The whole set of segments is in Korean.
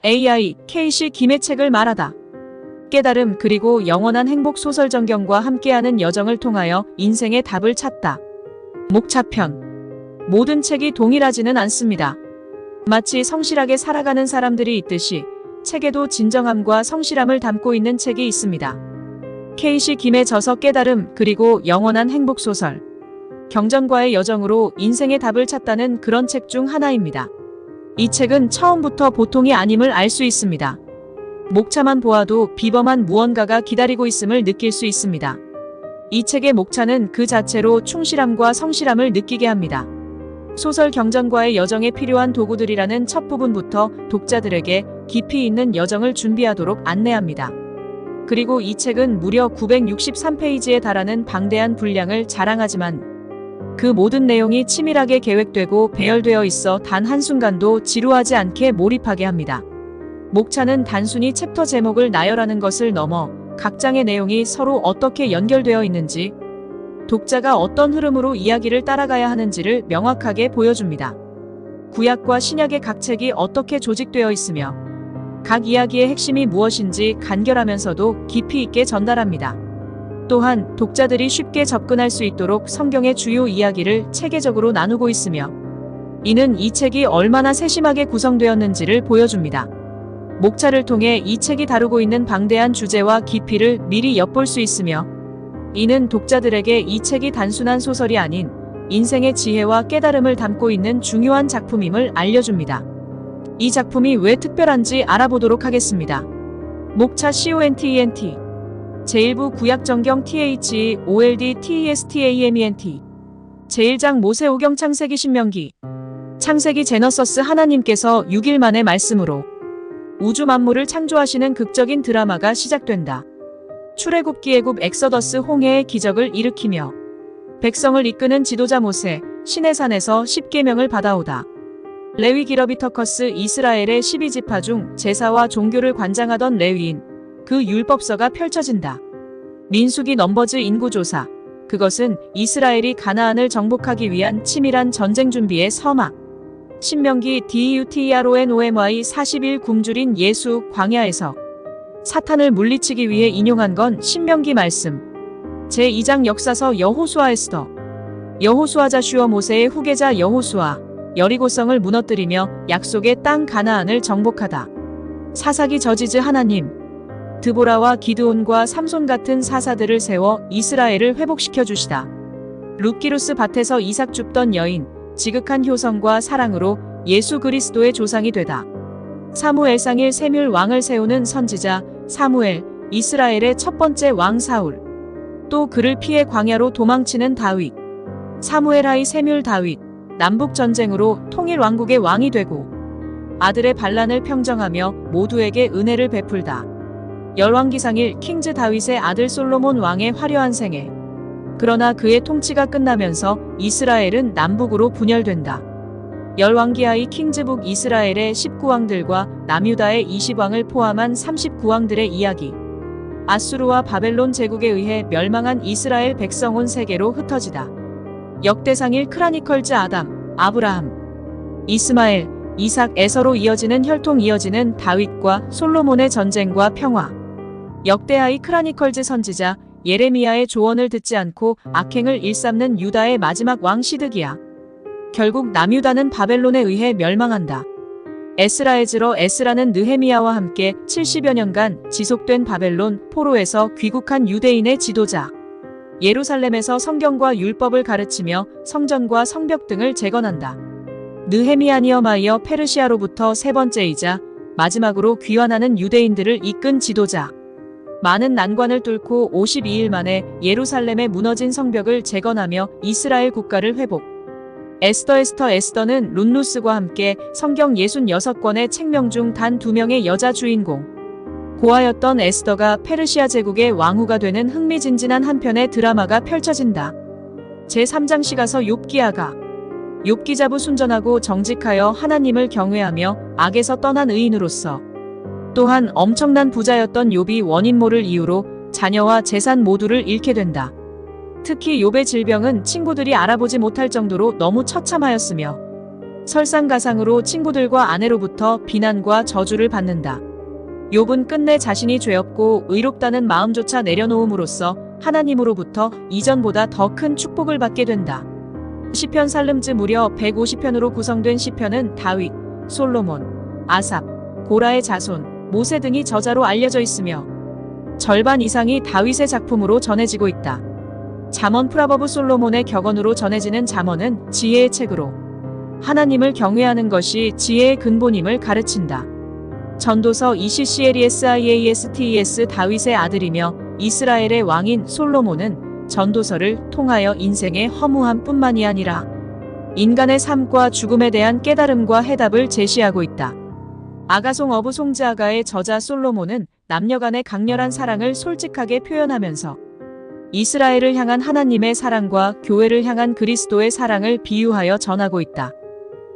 AI, K씨 김의 책을 말하다. 깨달음 그리고 영원한 행복 소설 전경과 함께하는 여정을 통하여 인생의 답을 찾다. 목차편. 모든 책이 동일하지는 않습니다. 마치 성실하게 살아가는 사람들이 있듯이 책에도 진정함과 성실함을 담고 있는 책이 있습니다. K씨 김의 저서 깨달음 그리고 영원한 행복 소설. 경전과의 여정으로 인생의 답을 찾다는 그런 책 중 하나입니다. 이 책은 처음부터 보통이 아님을 알 수 있습니다. 목차만 보아도 비범한 무언가가 기다리고 있음을 느낄 수 있습니다. 이 책의 목차는 그 자체로 충실함과 성실함을 느끼게 합니다. 소설 경전과의 여정에 필요한 도구들이라는 첫 부분부터 독자들에게 깊이 있는 여정을 준비하도록 안내합니다. 그리고 이 책은 무려 963페이지에 달하는 방대한 분량을 자랑하지만 그 모든 내용이 치밀하게 계획되고 배열되어 있어 단 한순간도 지루하지 않게 몰입하게 합니다. 목차는 단순히 챕터 제목을 나열하는 것을 넘어 각 장의 내용이 서로 어떻게 연결되어 있는지, 독자가 어떤 흐름으로 이야기를 따라가야 하는지를 명확하게 보여줍니다. 구약과 신약의 각 책이 어떻게 조직되어 있으며 각 이야기의 핵심이 무엇인지 간결하면서도 깊이 있게 전달합니다. 또한 독자들이 쉽게 접근할 수 있도록 성경의 주요 이야기를 체계적으로 나누고 있으며 이는 이 책이 얼마나 세심하게 구성되었는지를 보여줍니다. 목차를 통해 이 책이 다루고 있는 방대한 주제와 깊이를 미리 엿볼 수 있으며 이는 독자들에게 이 책이 단순한 소설이 아닌 인생의 지혜와 깨달음을 담고 있는 중요한 작품임을 알려줍니다. 이 작품이 왜 특별한지 알아보도록 하겠습니다. 목차 CONTENT 제1부 구약정경 THEOLD TESTAMENT 제1장 모세오경 창세기 신명기 창세기 제너서스 하나님께서 6일 만의 말씀으로 우주 만물을 창조하시는 극적인 드라마가 시작된다. 출애굽기 애굽 엑서더스 홍해의 기적을 일으키며 백성을 이끄는 지도자 모세 시내산에서 10계명을 받아오다. 레위 기러비터커스 이스라엘의 12지파 중 제사와 종교를 관장하던 레위인 그 율법서가 펼쳐진다. 민수기 넘버즈 인구조사. 그것은 이스라엘이 가나안을 정복하기 위한 치밀한 전쟁 준비의 서막. 신명기 DEUTERONOMY 40일 굶주린 예수 광야에서 사탄을 물리치기 위해 인용한 건 신명기 말씀. 제2장 역사서 여호수아 에스더. 여호수아 자슈어 모세의 후계자 여호수아 여리고성을 무너뜨리며 약속의 땅 가나안을 정복하다. 사사기 저지즈 하나님. 드보라와 기드온과 삼손 같은 사사들을 세워 이스라엘을 회복시켜 주시다. 룻기루스 밭에서 이삭 줍던 여인, 지극한 효성과 사랑으로 예수 그리스도의 조상이 되다. 사무엘상일 세뮬 왕을 세우는 선지자 사무엘, 이스라엘의 첫 번째 왕 사울. 또 그를 피해 광야로 도망치는 다윗. 사무엘하이 세뮬 다윗, 남북전쟁으로 통일 왕국의 왕이 되고 아들의 반란을 평정하며 모두에게 은혜를 베풀다. 열왕기상일 킹즈 다윗의 아들 솔로몬 왕의 화려한 생애. 그러나 그의 통치가 끝나면서 이스라엘은 남북으로 분열된다. 열왕기하이 킹즈북 이스라엘의 19왕들과 남유다의 20왕을 포함한 39왕들의 이야기. 아수르와 바벨론 제국에 의해 멸망한 이스라엘 백성 온 세계로 흩어지다. 역대상일 크라니컬즈 아담, 아브라함, 이스마엘, 이삭, 에서로 이어지는 혈통 이어지는 다윗과 솔로몬의 전쟁과 평화. 역대하이 크라니컬즈 선지자 예레미야의 조언을 듣지 않고 악행을 일삼는 유다의 마지막 왕 시드기야. 결국 남유다는 바벨론에 의해 멸망한다. 에스라에즈러 에스라는 느헤미야와 함께 70여 년간 지속된 바벨론 포로에서 귀국한 유대인의 지도자. 예루살렘에서 성경과 율법을 가르치며 성전과 성벽 등을 재건한다. 느헤미야 니어마이어 페르시아로부터 세 번째이자 마지막으로 귀환하는 유대인들을 이끈 지도자. 많은 난관을 뚫고 52일 만에 예루살렘의 무너진 성벽을 재건하며 이스라엘 국가를 회복. 에스더는 룬루스과 함께 성경 66권의 책명 중 단 2명의 여자 주인공. 고아였던 에스더가 페르시아 제국의 왕후가 되는 흥미진진한 한편의 드라마가 펼쳐진다. 제3장 시가서 욥기야가. 욥기 자부 순전하고 정직하여 하나님을 경외하며 악에서 떠난 의인으로서 또한 엄청난 부자였던 욥이 원인모를 이유로 자녀와 재산 모두를 잃게 된다. 특히 욥의 질병은 친구들이 알아보지 못할 정도로 너무 처참하였으며 설상가상으로 친구들과 아내로부터 비난과 저주를 받는다. 욥은 끝내 자신이 죄없고 의롭다는 마음조차 내려놓음으로써 하나님으로부터 이전보다 더 큰 축복을 받게 된다. 시편 살름즈 무려 150편으로 구성된 시편은 다윗, 솔로몬, 아삽, 고라의 자손, 모세 등이 저자로 알려져 있으며 절반 이상이 다윗의 작품으로 전해지고 있다. 잠언 프라버브 솔로몬의 격언으로 전해지는 잠언은 지혜의 책으로 하나님을 경외하는 것이 지혜의 근본임을 가르친다. 전도서 ECCLESIASTES 다윗의 아들이며 이스라엘의 왕인 솔로몬은 전도서를 통하여 인생의 허무함 뿐만이 아니라 인간의 삶과 죽음에 대한 깨달음과 해답을 제시하고 있다. 아가송 어브 송즈 아가의 저자 솔로몬은 남녀간의 강렬한 사랑을 솔직하게 표현하면서 이스라엘을 향한 하나님의 사랑과 교회를 향한 그리스도의 사랑을 비유하여 전하고 있다.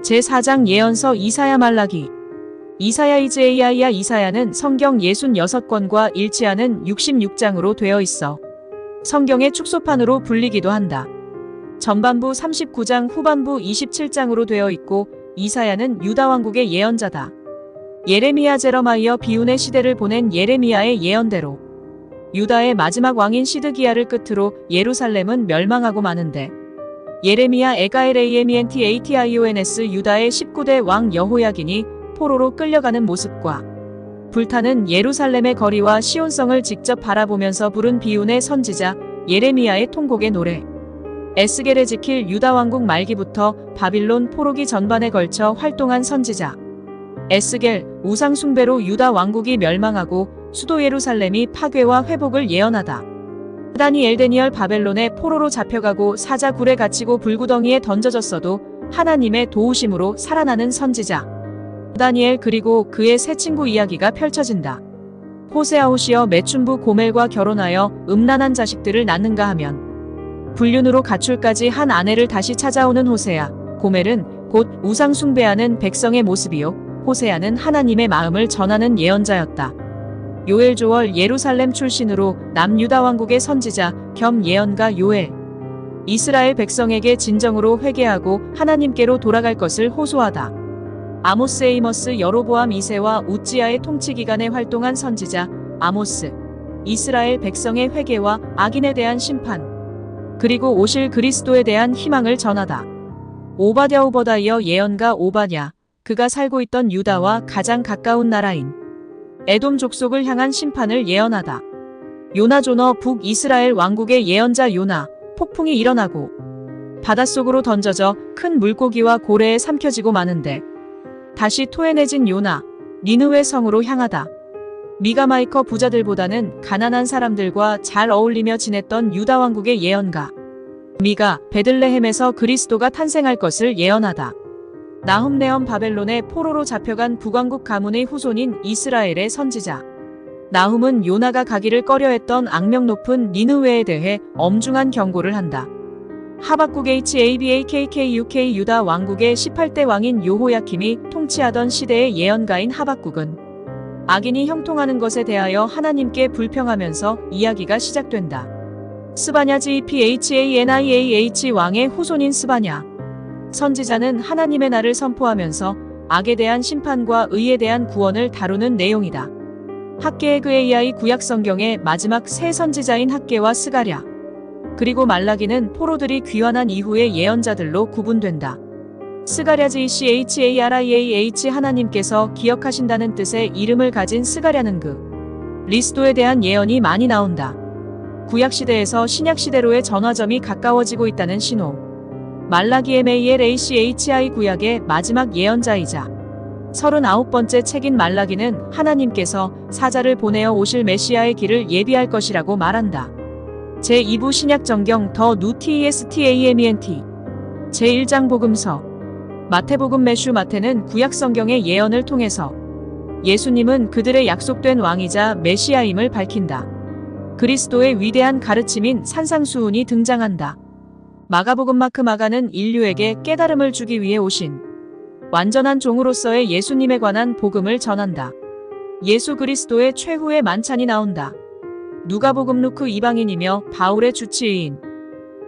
제4장 예언서 이사야 말라기 이사야 이즈에이아이야 이사야는 성경 66권과 일치하는 66장으로 되어 있어 성경의 축소판으로 불리기도 한다. 전반부 39장 후반부 27장으로 되어 있고 이사야는 유다 왕국의 예언자다. 예레미야 제러마이어 비운의 시대를 보낸 예레미야의 예언대로 유다의 마지막 왕인 시드기야를 끝으로 예루살렘은 멸망하고 마는데 예레미야 에가엘AMENTATIONS 유다의 19대 왕 여호야긴이 포로로 끌려가는 모습과 불타는 예루살렘의 거리와 시온성을 직접 바라보면서 부른 비운의 선지자 예레미야의 통곡의 노래 에스겔에 지킬 유다 왕국 말기부터 바빌론 포로기 전반에 걸쳐 활동한 선지자 에스겔 우상 숭배로 유다 왕국이 멸망하고 수도 예루살렘이 파괴와 회복을 예언하다. 다니엘 데니얼 바벨론의 포로로 잡혀가고 사자 굴에 갇히고 불구덩이에 던져졌어도 하나님의 도우심으로 살아나는 선지자 다니엘 그리고 그의 세 친구 이야기가 펼쳐진다. 호세아 호시어 매춘부 고멜과 결혼하여 음란한 자식들을 낳는가 하면 불륜으로 가출까지 한 아내를 다시 찾아오는 호세아 고멜은 곧 우상 숭배하는 백성의 모습이요 호세아는 하나님의 마음을 전하는 예언자였다. 요엘 조월 예루살렘 출신으로 남유다 왕국의 선지자 겸 예언가 요엘 이스라엘 백성에게 진정으로 회개하고 하나님께로 돌아갈 것을 호소하다. 아모스 에이머스 여로보암 2세와 우찌야의 통치 기간에 활동한 선지자 아모스 이스라엘 백성의 회개와 악인에 대한 심판 그리고 오실 그리스도에 대한 희망을 전하다. 오바댜 오버다이어 예언가 오바냐 그가 살고 있던 유다와 가장 가까운 나라인 에돔 족속을 향한 심판을 예언하다. 요나 조너 북이스라엘 왕국의 예언자 요나 폭풍이 일어나고 바닷속으로 던져져 큰 물고기와 고래에 삼켜지고 마는데 다시 토해내진 요나 니느웨 성으로 향하다. 미가 마이커 부자들보다는 가난한 사람들과 잘 어울리며 지냈던 유다 왕국의 예언가 미가 베들레헴에서 그리스도가 탄생할 것을 예언하다. 나훔 네엄 바벨론의 포로로 잡혀간 북왕국 가문의 후손인 이스라엘의 선지자 나훔은 요나가 가기를 꺼려했던 악명 높은 니느웨에 대해 엄중한 경고를 한다. 하박국 HABAKKUK 유다 왕국의 18대 왕인 요호야킴이 통치하던 시대의 예언가인 하박국은 악인이 형통하는 것에 대하여 하나님께 불평하면서 이야기가 시작된다. 스바냐 GPHANIAH 왕의 후손인 스바냐 선지자는 하나님의 날을 선포하면서 악에 대한 심판과 의에 대한 구원을 다루는 내용이다. 학개의 그 AI 구약 성경의 마지막 세 선지자인 학개와 스가랴 그리고 말라기는 포로들이 귀환한 이후의 예언자들로 구분된다. 스가랴 GCHARIAH 하나님께서 기억하신다는 뜻의 이름을 가진 스가랴는 그 리스도에 대한 예언이 많이 나온다. 구약시대에서 신약시대로의 전화점이 가까워지고 있다는 신호 말라기 MALACHI 구약의 마지막 예언자이자 39번째 책인 말라기는 하나님께서 사자를 보내어 오실 메시아의 길을 예비할 것이라고 말한다. 제2부 신약정경 더 뉴 TESTAMENT 제1장 복음서 마태복음 매슈 마태는 구약성경의 예언을 통해서 예수님은 그들의 약속된 왕이자 메시아임을 밝힌다. 그리스도의 위대한 가르침인 산상수훈이 등장한다. 마가복음 마크 마가는 인류에게 깨달음을 주기 위해 오신 완전한 종으로서의 예수님에 관한 복음을 전한다. 예수 그리스도의 최후의 만찬이 나온다. 누가복음 루크 이방인이며 바울의 주치의인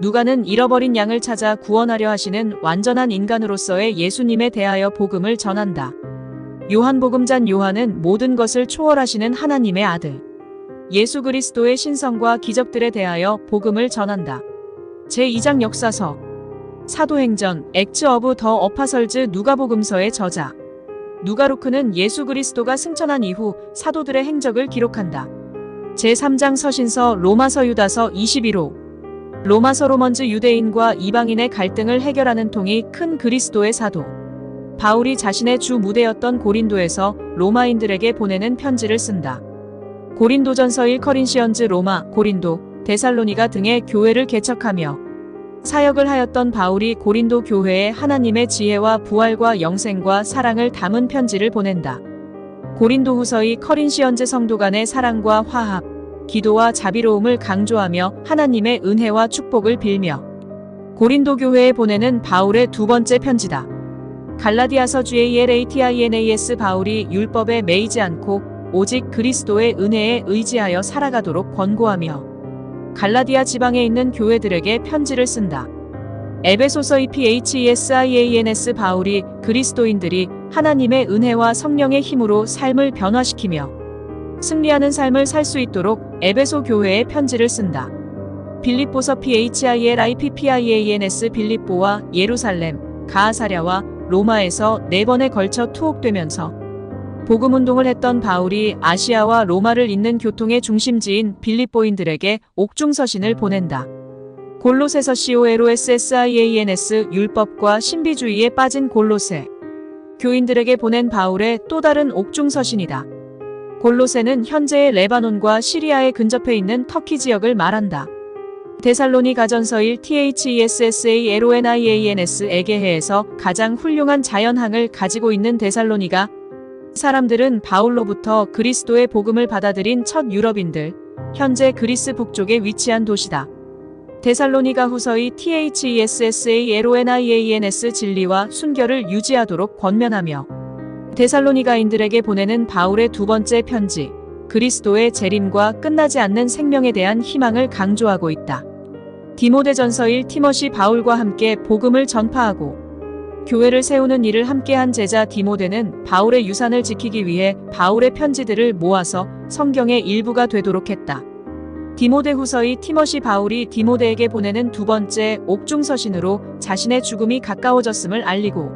누가는 잃어버린 양을 찾아 구원하려 하시는 완전한 인간으로서의 예수님에 대하여 복음을 전한다. 요한복음자 요한은 모든 것을 초월하시는 하나님의 아들 예수 그리스도의 신성과 기적들에 대하여 복음을 전한다. 제2장 역사서 사도행전 액츠 오브 더 어파설즈 누가복음서의 저자 누가루크는 예수 그리스도가 승천한 이후 사도들의 행적을 기록한다. 제3장 서신서 로마서 유다서 21호 로마서 로먼즈 유대인과 이방인의 갈등을 해결하는 통이 큰 그리스도의 사도 바울이 자신의 주 무대였던 고린도에서 로마인들에게 보내는 편지를 쓴다. 고린도전서 1커린시언즈 로마, 고린도, 데살로니가 등의 교회를 개척하며 사역을 하였던 바울이 고린도 교회에 하나님의 지혜와 부활과 영생과 사랑을 담은 편지를 보낸다. 고린도후서의 커린시언즈 성도 간의 사랑과 화합, 기도와 자비로움을 강조하며 하나님의 은혜와 축복을 빌며 고린도 교회에 보내는 바울의 두 번째 편지다. 갈라디아서 GALATINAS 바울이 율법에 매이지 않고 오직 그리스도의 은혜에 의지하여 살아가도록 권고하며 갈라디아 지방에 있는 교회들에게 편지를 쓴다. 에베소서의 PHESIANS 바울이 그리스도인들이 하나님의 은혜와 성령의 힘으로 삶을 변화시키며 승리하는 삶을 살 수 있도록 에베소 교회에 편지를 쓴다. 빌립보서 PHILIPPIANS 빌립보와 예루살렘, 가하사랴와 로마에서 4번에 걸쳐 투옥되면서 복음운동을 했던 바울이 아시아와 로마를 잇는 교통의 중심지인 빌립보인들에게 옥중서신을 보낸다. 골로새서 COLOSSIANS 율법과 신비주의에 빠진 골로새 교인들에게 보낸 바울의 또 다른 옥중서신이다. 골로새는 현재의 레바논과 시리아에 근접해 있는 터키 지역을 말한다. 데살로니가전서 1 THESSALONIANS 에게해에서 가장 훌륭한 자연항을 가지고 있는 데살로니가 사람들은 바울로부터 그리스도의 복음을 받아들인 첫 유럽인들, 현재 그리스 북쪽에 위치한 도시다. 데살로니가 후서의 THESSALONIANS 진리와 순결을 유지하도록 권면하며 데살로니가인들에게 보내는 바울의 두 번째 편지, 그리스도의 재림과 끝나지 않는 생명에 대한 희망을 강조하고 있다. 디모데전서 1 티모시 바울과 함께 복음을 전파하고 교회를 세우는 일을 함께한 제자 디모데는 바울의 유산을 지키기 위해 바울의 편지들을 모아서 성경의 일부가 되도록 했다. 디모데후서의 티모시 바울이 디모데에게 보내는 두 번째 옥중서신으로 자신의 죽음이 가까워졌음을 알리고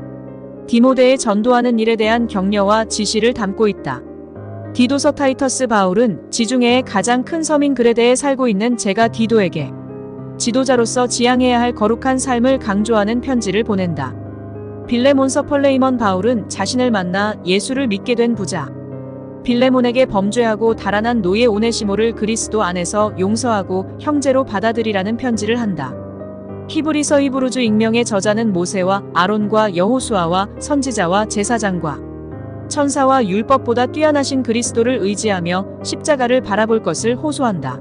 디모데의 전도하는 일에 대한 격려와 지시를 담고 있다. 디도서 타이터스 바울은 지중해의 가장 큰 섬인 그레데에 살고 있는 제가 디도에게 지도자로서 지향해야 할 거룩한 삶을 강조하는 편지를 보낸다. 빌레몬서 펄레이먼 바울은 자신을 만나 예수를 믿게 된 부자 빌레몬에게 범죄하고 달아난 노예 오네시모를 그리스도 안에서 용서하고 형제로 받아들이라는 편지를 한다. 히브리서 히브루주 익명의 저자는 모세와 아론과 여호수아와 선지자와 제사장과 천사와 율법보다 뛰어나신 그리스도를 의지하며 십자가를 바라볼 것을 호소한다.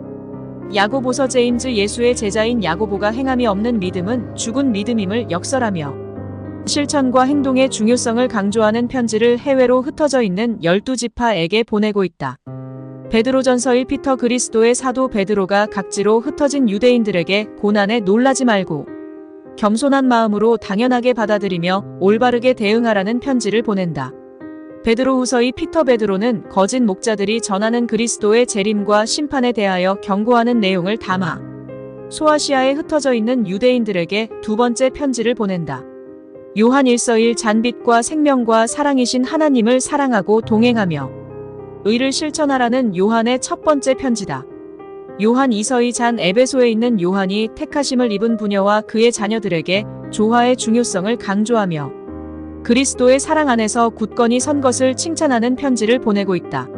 야고보서 제임즈 예수의 제자인 야고보가 행함이 없는 믿음은 죽은 믿음임을 역설하며 실천과 행동의 중요성을 강조하는 편지를 해외로 흩어져 있는 12지파에게 보내고 있다. 베드로전서 1 피터 그리스도의 사도 베드로가 각지로 흩어진 유대인들에게 고난에 놀라지 말고 겸손한 마음으로 당연하게 받아들이며 올바르게 대응하라는 편지를 보낸다. 베드로후서 2 피터 베드로는 거짓 목자들이 전하는 그리스도의 재림과 심판에 대하여 경고하는 내용을 담아 소아시아에 흩어져 있는 유대인들에게 두 번째 편지를 보낸다. 요한 1서 1 잔빛과 생명과 사랑이신 하나님을 사랑하고 동행하며 의를 실천하라는 요한의 첫 번째 편지다. 요한 2서 2 잔 에베소에 있는 요한이 택하심을 입은 부녀와 그의 자녀들에게 조화의 중요성을 강조하며 그리스도의 사랑 안에서 굳건히 선 것을 칭찬하는 편지를 보내고 있다.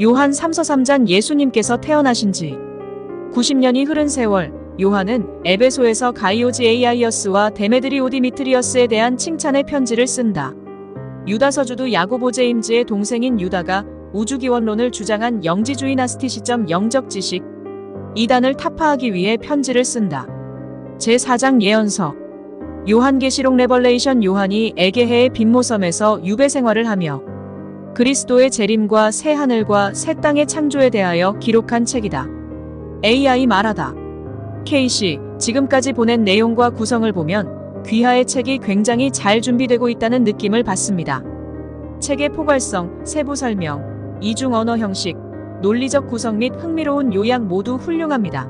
요한 3서 3잔 예수님께서 태어나신 지 90년이 흐른 세월 요한은 에베소에서 가이오지 에이아이어스와 데메드리오 디미트리어스에 대한 칭찬의 편지를 쓴다. 유다 서주도 야고보 제임즈의 동생인 유다가 우주기원론을 주장한 영지주의 나스티시점 영적 지식 이단을 타파하기 위해 편지를 쓴다. 제4장 예언서 요한계시록 레벌레이션 요한이 에게해의 빈모섬에서 유배 생활을 하며 그리스도의 재림과 새 하늘과 새 땅의 창조에 대하여 기록한 책이다. AI 말하다. KC 지금까지 보낸 내용과 구성을 보면 귀하의 책이 굉장히 잘 준비되고 있다는 느낌을 받습니다. 책의 포괄성, 세부 설명, 이중 언어 형식, 논리적 구성 및 흥미로운 요약 모두 훌륭합니다.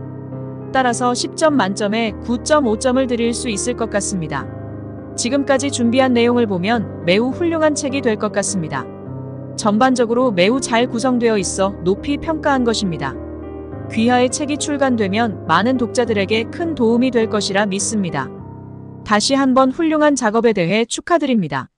따라서 10점 만점에 9.5점을 드릴 수 있을 것 같습니다. 지금까지 준비한 내용을 보면 매우 훌륭한 책이 될 것 같습니다. 전반적으로 매우 잘 구성되어 있어 높이 평가한 것입니다. 귀하의 책이 출간되면 많은 독자들에게 큰 도움이 될 것이라 믿습니다. 다시 한번 훌륭한 작업에 대해 축하드립니다.